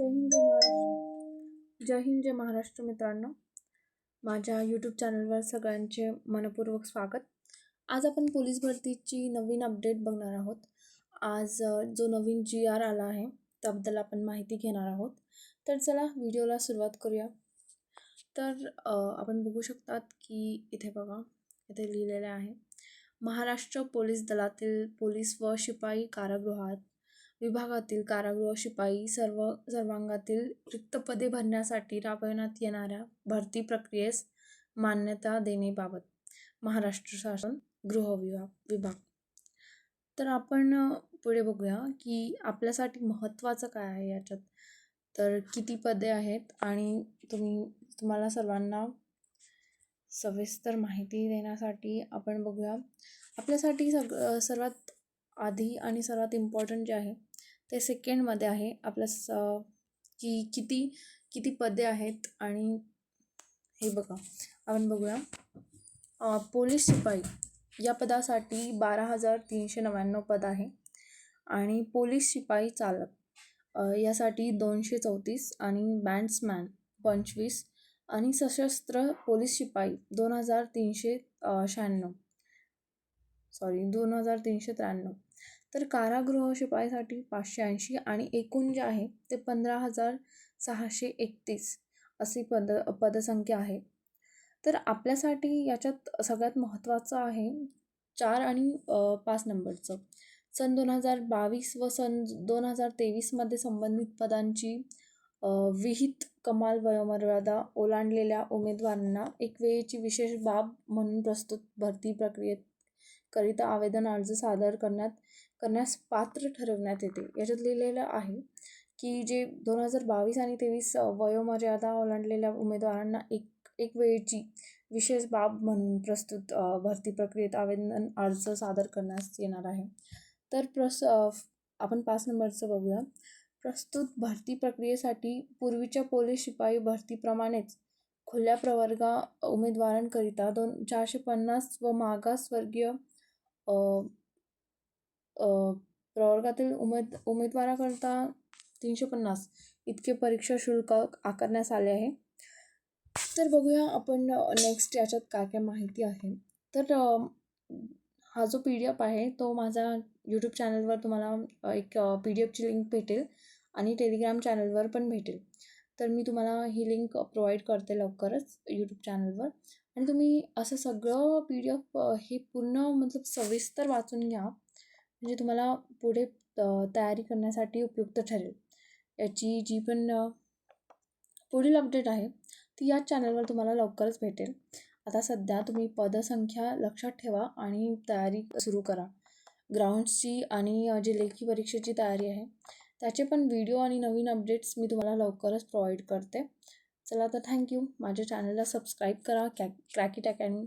जय हिंद जय महाराष्ट्र. जय हिंद जय महाराष्ट्र मित्रांनो, माझ्या यूट्यूब चॅनलवर सगळ्यांचे मनपूर्वक स्वागत. आज आपण पोलीस भरतीची नवीन अपडेट बघणार आहोत. आज जो नवीन GR आला आहे त्याबद्दल आपण माहिती घेणार आहोत. तर चला व्हिडिओला सुरुवात करूया. तर आपण बघू शकतात की इथे बघा, इथे लिहिलेले आहे, महाराष्ट्र पोलीस दलातील पोलीस व शिपाई कारागृहात विभागातील कारागृह शिपाई सर्वांगातील रिक्त पदे भरण्यासाठी राबविण्यात येणाऱ्या भरती प्रक्रियेस मान्यता देण्याबाबत महाराष्ट्र शासन गृह विभाग. तर आपण पुढे बघूया की आपल्यासाठी महत्त्वाचं काय आहे याच्यात. तर किती पदे आहेत आणि तुम्हाला सर्वांना सविस्तर माहिती देण्यासाठी आपण बघूया. आपल्यासाठी सर्वात आधी आणि सर्वात इम्पॉर्टंट जे आहे ते सेकंडमध्ये आहे की किती पदे आहेत. आणि हे बघा, आपण बघूया, पोलीस शिपाई या पदासाठी 12,399 पद आहे आणि पोलीस शिपाई चालक यासाठी 234 आणि बँड्समॅन 25 आणि सशस्त्र पोलीस शिपाई 2,393. तर कारागृह शिपाईसाठी 580 आणि एकूण जे आहे ते 15,631 अशी पदसंख्या आहे. तर आपल्यासाठी याच्यात सगळ्यात महत्त्वाचं आहे 4 आणि 5 नंबरचं. सन 2022 व सन 2023 संबंधित पदांची विहित कमाल वयोमर्यादा ओलांडलेल्या उमेदवारांना एक वेळेची विशेष बाब म्हणून प्रस्तुत भरती प्रक्रियेकरिता आवेदन अर्ज सादर करण्यास पात्र ठरवण्यात येते. याच्यात लिहिलेलं आहे की जे 2022 आणि 23 वयोमर्यादा ओलांडलेल्या उमेदवारांना एक वेळेची विशेष बाब म्हणून प्रस्तुत भरती प्रक्रियेत आवेदन अर्ज सादर करण्यास येणार आहे. तर आपण 5 नंबरचं बघूया. प्रस्तुत भरती प्रक्रियेसाठी पूर्वीच्या पोलीस शिपाई भरतीप्रमाणेच खुल्या प्रवर्ग उमेदवारांकरिता 450 व मागासवर्गीय प्रवर्गातील उमेदवाराकरिता 350 इतके परीक्षा शुल्क आकारण्यास आले आहे. तर बघूया आपण नेक्स्ट याच्यात काय काय माहिती आहे. तर हा जो PDF आहे तो माझा यूट्यूब चॅनलवर तुम्हाला एक PDFची लिंक भेटेल आणि टेलिग्राम चॅनलवर पण भेटेल. तर मी तुम्हाला ही लिंक प्रोव्हाइड करते लवकरच यूट्यूब चॅनलवर. आणि तुम्ही असं सगळं PDF हे पूर्ण सविस्तर वाचून घ्या, म्हणजे तुम्हाला पुढे तयारी करण्यासाठी उपयुक्त ठरेल. याची जी पण पुढील अपडेट आहे ती याच चॅनलवर तुम्हाला लवकरच भेटेल. आता सध्या तुम्ही पदसंख्या लक्षात ठेवा आणि तयारी सुरू करा. ग्राउंड्सची आणि जी लेखी परीक्षेची तयारी आहे त्याचे पण व्हिडिओ आणि नवीन अपडेट्स मी तुम्हाला लवकरच प्रोव्हाइड करते. चला तर थँक्यू. माझ्या चॅनलला सबस्क्राईब करा. Crack it academy.